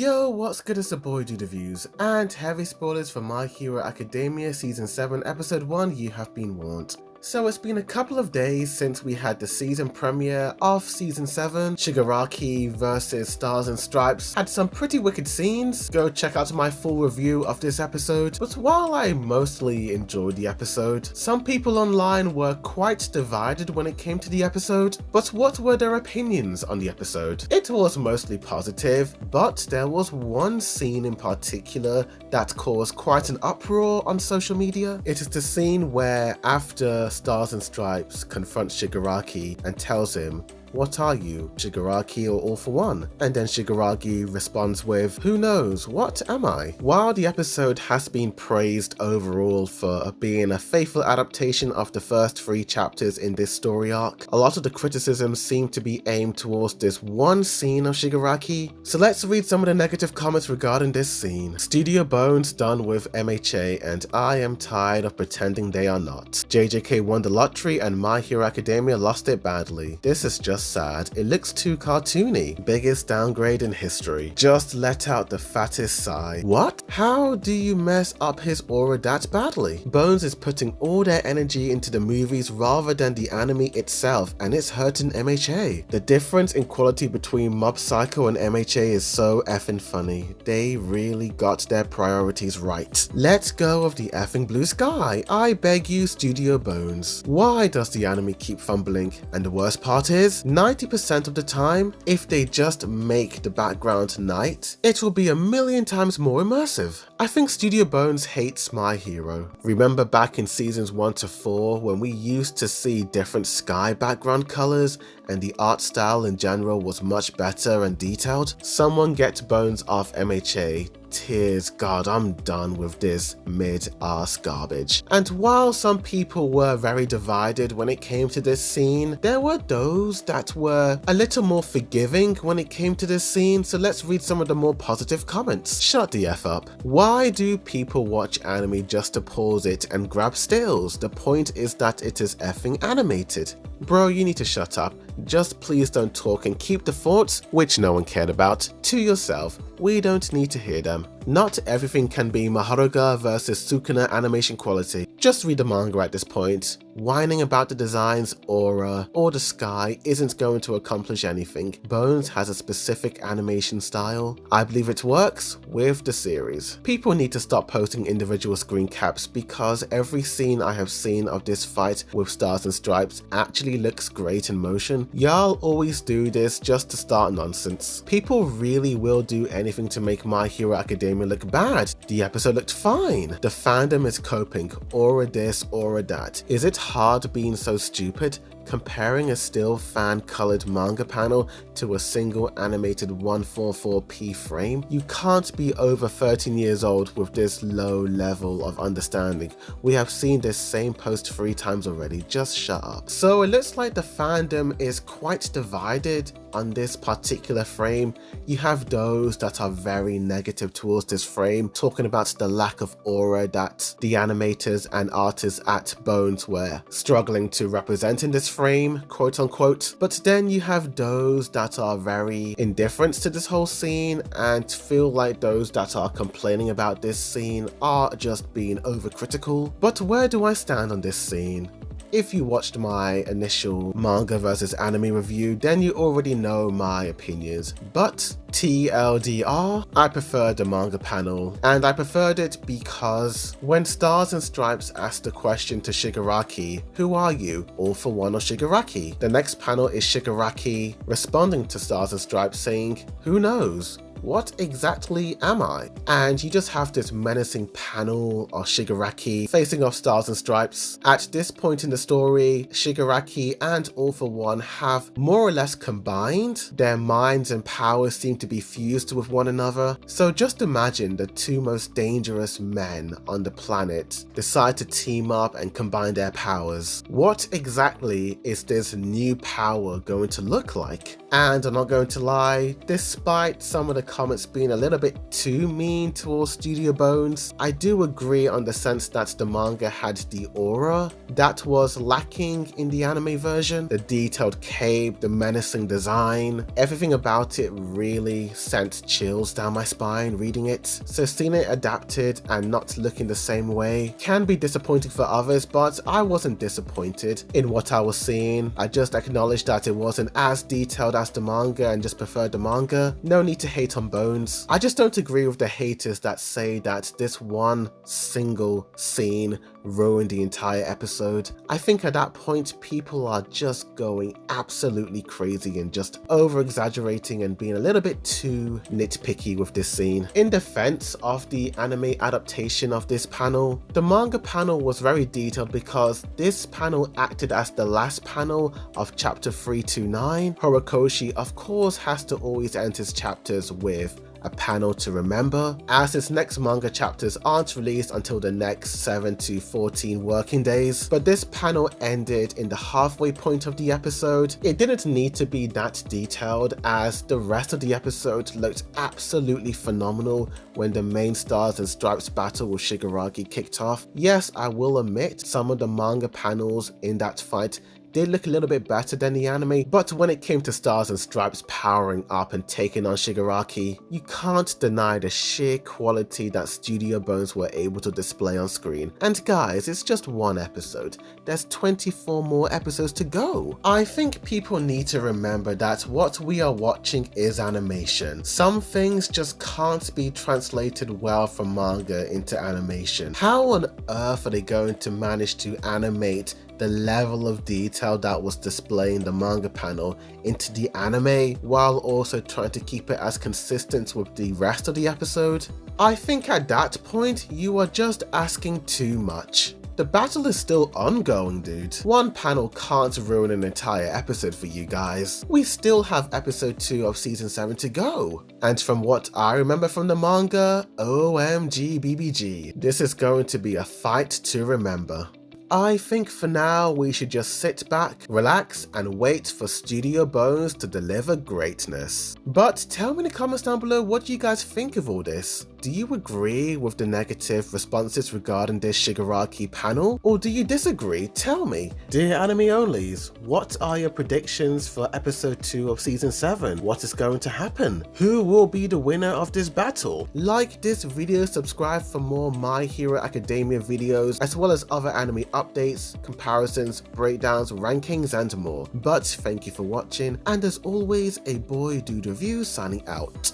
Yo, what's good? It's the boy Reviews, and heavy spoilers for My Hero Academia Season 7 Episode 1, you have been warned. So it's been a couple of days since we had the season premiere of Season 7. Shigaraki vs Stars and Stripes had some pretty wicked scenes. Go check out my full review of this episode. But while I mostly enjoyed the episode, some people online were quite divided when it came to the episode. But what were their opinions on the episode? It was mostly positive, but there was one scene in particular that caused quite an uproar on social media. It is the scene where after Stars and Stripes confronts Shigaraki and tells him, "What are you, Shigaraki or All for One?" And then Shigaraki responds with, "Who knows, what am I?" While the episode has been praised overall for being a faithful adaptation of the first 3 chapters in this story arc, a lot of the criticisms seem to be aimed towards this one scene of Shigaraki. So let's read some of the negative comments regarding this scene. Studio Bones done with MHA and I am tired of pretending they are not. JJK won the lottery and My Hero Academia lost it badly. This is just sad. It looks too cartoony. Biggest downgrade in history. Just let out the fattest sigh. What? How do you mess up his aura that badly? Bones is putting all their energy into the movies rather than the anime itself, and it's hurting MHA. The difference in quality between Mob Psycho and MHA is so effing funny. They really got their priorities right. Let go of the effing blue sky. I beg you, Studio Bones. Why does the anime keep fumbling? And the worst part is, 90% of the time, if they just make the background night, it will be a million times more immersive. I think Studio Bones hates My Hero. Remember back in seasons 1 to 4 when we used to see different sky background colors and the art style in general was much better and detailed? Someone get Bones off MHA. Tears, God, I'm done with this mid-arse garbage. And while some people were very divided when it came to this scene, there were those that were a little more forgiving when it came to this scene, so let's read some of the more positive comments. Shut the F up. Why do people watch anime just to pause it and grab stills? The point is that it is effing animated. Bro, you need to shut up. Just please don't talk and keep the thoughts, which no one cared about, to yourself. We don't need to hear them. Not everything can be Maharuga versus Sukuna animation quality. Just read the manga at this point. Whining about the designs, aura, or the sky isn't going to accomplish anything. Bones has a specific animation style. I believe it works with the series. People need to stop posting individual screen caps because every scene I have seen of this fight with Stars and Stripes actually looks great in motion. Y'all always do this just to start nonsense. People really will do anything to make My Hero Academia look bad. The episode looked fine. The fandom is coping, aura this, aura that. Is it hard being so stupid? Comparing a still fan-colored manga panel to a single animated 144p frame? You can't be over 13 years old with this low level of understanding. We have seen this same post 3 times already, just shut up. So it looks like the fandom is quite divided on this particular frame. You have those that are very negative towards this frame, talking about the lack of aura that the animators and artists at Bones were struggling to represent in this frame, quote unquote. But then you have those that are very indifferent to this whole scene and feel like those that are complaining about this scene are just being overcritical. But where do I stand on this scene? If you watched my initial manga versus anime review, then you already know my opinions. But TLDR, I preferred the manga panel, and I preferred it because when Stars and Stripes asked the question to Shigaraki, "Who are you, All for One or Shigaraki?" The next panel is Shigaraki responding to Stars and Stripes saying, "Who knows? What exactly am I?" And you just have this menacing panel of Shigaraki facing off Stars and Stripes. At this point in the story, Shigaraki and All for One have more or less combined. Their minds and powers seem to be fused with one another. So just imagine the 2 most dangerous men on the planet decide to team up and combine their powers. What exactly is this new power going to look like? And I'm not going to lie, despite some of the comments being a little bit too mean towards Studio Bones. I do agree on the sense that the manga had the aura that was lacking in the anime version. The detailed cape, the menacing design, everything about it really sent chills down my spine reading it. So seeing it adapted and not looking the same way can be disappointing for others, but I wasn't disappointed in what I was seeing. I just acknowledged that it wasn't as detailed as the manga and just preferred the manga. No need to hate on Bones. I just don't agree with the haters that say that this one single scene ruined the entire episode. I think at that point people are just going absolutely crazy and just over exaggerating and being a little bit too nitpicky with this scene. In defense of the anime adaptation of this panel, the manga panel was very detailed because this panel acted as the last panel of chapter 329. Horikoshi of course has to always end his chapters with a panel to remember, as his next manga chapters aren't released until the next 7 to 14 working days, but this panel ended in the halfway point of the episode. It didn't need to be that detailed as the rest of the episode looked absolutely phenomenal when the main Stars and Stripes battle with Shigaraki kicked off. Yes, I will admit some of the manga panels in that fight did look a little bit better than the anime, but when it came to Stars and Stripes powering up and taking on Shigaraki, you can't deny the sheer quality that Studio Bones were able to display on screen. And guys, it's just one episode. There's 24 more episodes to go. I think people need to remember that what we are watching is animation. Some things just can't be translated well from manga into animation. How on earth are they going to manage to animate the level of detail that was displayed in the manga panel into the anime while also trying to keep it as consistent with the rest of the episode? I think at that point you are just asking too much. The battle is still ongoing, dude. One panel can't ruin an entire episode for you guys. We still have episode 2 of season 7 to go. And from what I remember from the manga, OMG BBG, this is going to be a fight to remember. I think for now we should just sit back, relax, and wait for Studio Bones to deliver greatness. But tell me in the comments down below what you guys think of all this. Do you agree with the negative responses regarding this Shigaraki panel, or do you disagree? Tell me. Dear anime onlys, what are your predictions for episode 2 of season 7? What is going to happen? Who will be the winner of this battle? Like this video, subscribe for more My Hero Academia videos, as well as other anime updates, comparisons, breakdowns, rankings, and more. But thank you for watching, and as always, a boy dude review signing out.